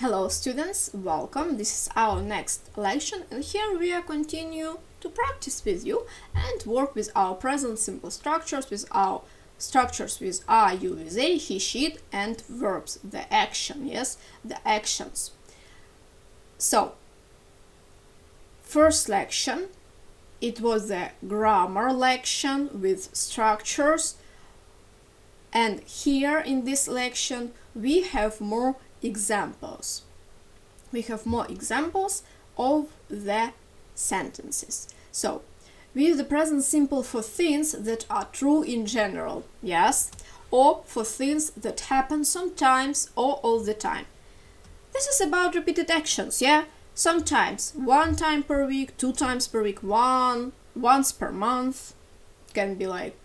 Hello students, welcome. This is our next lesson and here we are continue to practice with you and work with our present simple structures, with our structures with I, you, with they, he, she, it, and verbs, the action, yes, the actions. So, first lection, it was the grammar lection with structures, and here in this lection we have more examples. We have more examples of the sentences. So, we use the present simple for things that are true in general, yes, or for things that happen sometimes or all the time. This is about repeated actions, yeah? Sometimes, 1 time per week, 2 times per week, once per month. It can be like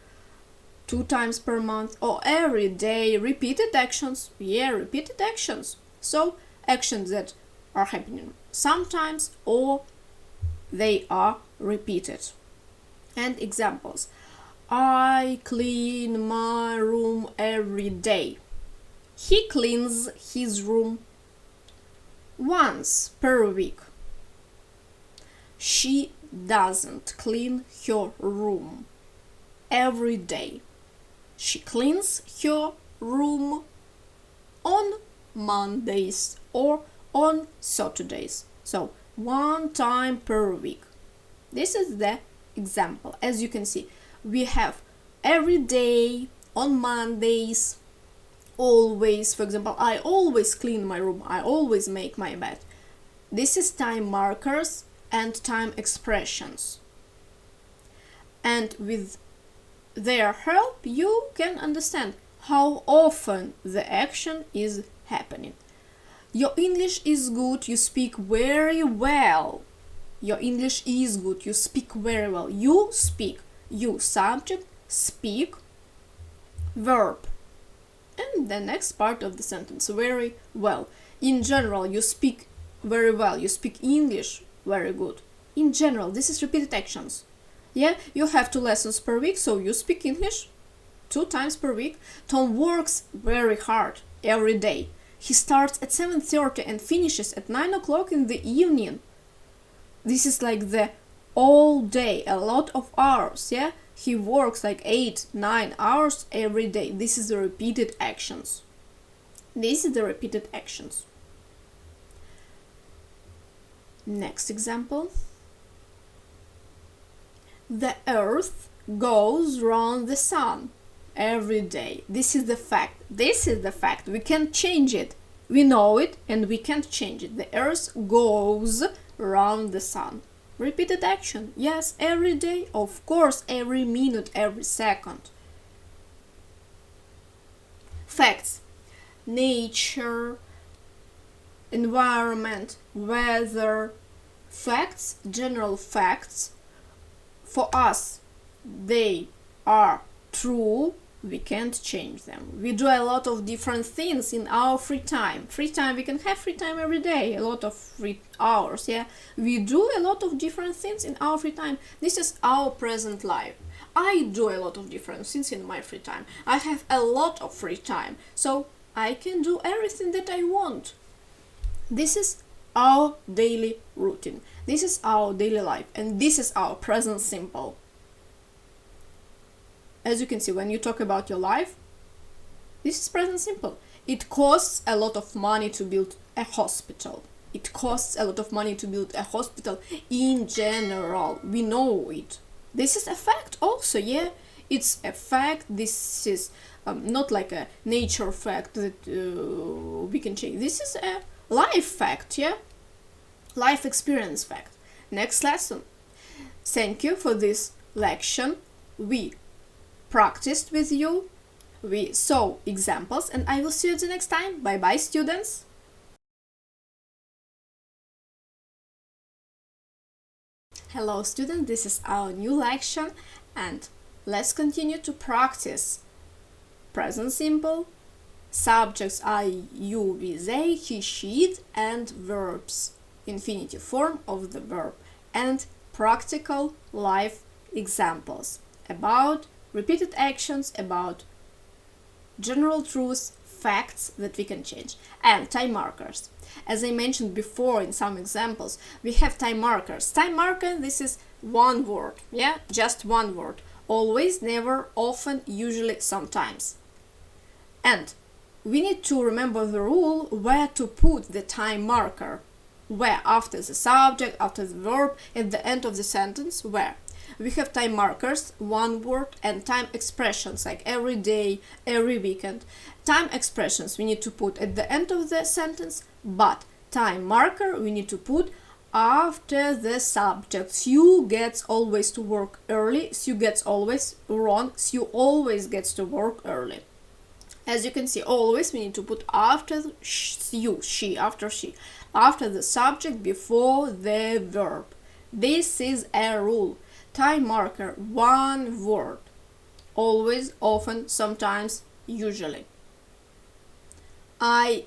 2 times per month or every day. Repeated actions, yeah, repeated actions. So, actions that are happening sometimes or they are repeated. And examples. I clean my room every day. He cleans his room once per week. She doesn't clean her room every day. She cleans her room on Mondays or on Saturdays. So, 1 time per week. This is the example. As you can see, we have every day, on Mondays, always. For example, I always clean my room. I always make my bed. This is time markers and time expressions. And with their help, you can understand how often the action is happening. Your English is good, you speak very well. Your English is good, you speak very well. You speak, you subject, speak, verb. And the next part of the sentence, very well. In general, you speak very well, you speak English very good. In general, this is repeated actions. Yeah, you have 2 lessons per week, so you speak English 2 times per week. Tom works very hard every day. He starts at 7:30 and finishes at 9 o'clock in the evening. This is like the all day, a lot of hours, yeah? He works like 8-9 hours every day. This is the repeated actions. This is the repeated actions. Next example. The earth goes round the sun every day. This is the fact. This is the fact. We can't change it. We know it and we can't change it. The earth goes round the sun. Repeated action. Yes, every day. Of course, every minute, every second. Facts. Nature, environment, weather. Facts, general facts. For us, they are true. We can't change them. We do a lot of different things in our free time. Free time, we can have free time every day, a lot of free hours, yeah? We do a lot of different things in our free time. This is our present life. I do a lot of different things in my free time. I have a lot of free time, so I can do everything that I want. This is our daily routine. This is our daily life, and this is our present simple. As you can see, when you talk about your life, this is present simple. It costs a lot of money to build a hospital. It costs a lot of money to build a hospital in general. We know it. This is a fact also, yeah? It's a fact. This is not like a nature fact that we can change. This is a life fact, yeah? Life experience fact. Next lesson. Thank you for this lection. We practiced with you, we saw examples, and I will see you the next time. Bye bye, students. Hello students, this is our new lection and let's continue to practice present simple, subjects I, you, we, they, he, she, it, and verbs, infinitive form of the verb, and practical life examples about repeated actions, about general truths, facts that we can change. And time markers. As I mentioned before in some examples, we have time markers. Time marker, this is one word, yeah, just one word. Always, never, often, usually, sometimes. And we need to remember the rule where to put the time marker. Where? After the subject, after the verb, at the end of the sentence, where? We have time markers, one word, and time expressions like every day, every weekend. Time expressions we need to put at the end of the sentence, but time marker we need to put after the subject. Sue gets always to work early. Sue gets always wrong. Sue always gets to work early. As you can see, always we need to put after you, she, after she, after the subject, before the verb. This is a rule. Time marker, one word. Always, often, sometimes, usually. I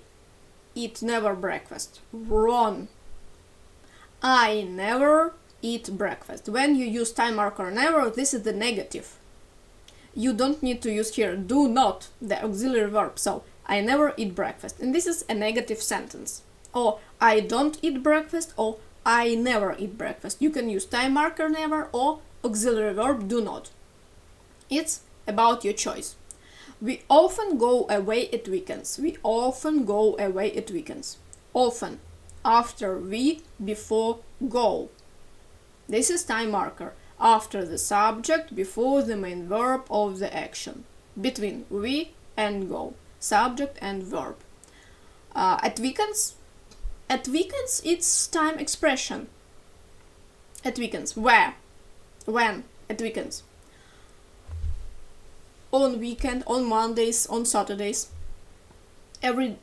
eat never breakfast. Wrong. I never eat breakfast. When you use time marker never, this is the negative. You don't need to use here do not, the auxiliary verb. So, I never eat breakfast. And this is a negative sentence. Or I don't eat breakfast, or I never eat breakfast. You can use time marker never or auxiliary verb do not. It's about your choice. We often go away at weekends. We often go away at weekends. Often. After we, before go. This is time marker. After the subject, before the main verb of the action. Between we and go. Subject and verb. At weekends it's time expression. At weekends. Where? When? At weekends. On weekend, on Mondays, on Saturdays. Every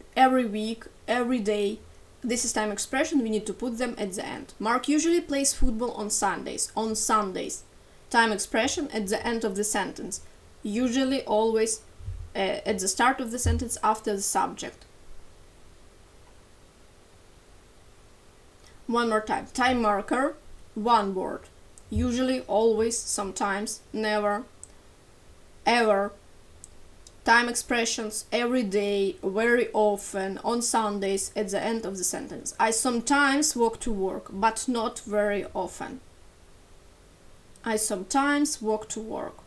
week, every day. This is time expression, we need to put them at the end. Mark usually plays football on Sundays. On Sundays. Time expression at the end of the sentence. Usually, always at the start of the sentence after the subject. One more time. Time marker, one word. Usually, always, sometimes, never, ever. Time expressions every day, very often, on Sundays, at the end of the sentence. I sometimes walk to work, but not very often. I sometimes walk to work.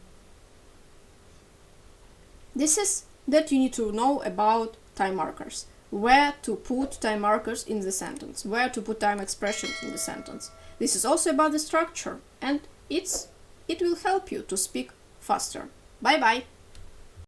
This is that you need to know about time markers. Where to put time markers in the sentence. Where to put time expressions in the sentence. This is also about the structure, and it will help you to speak faster. Bye bye!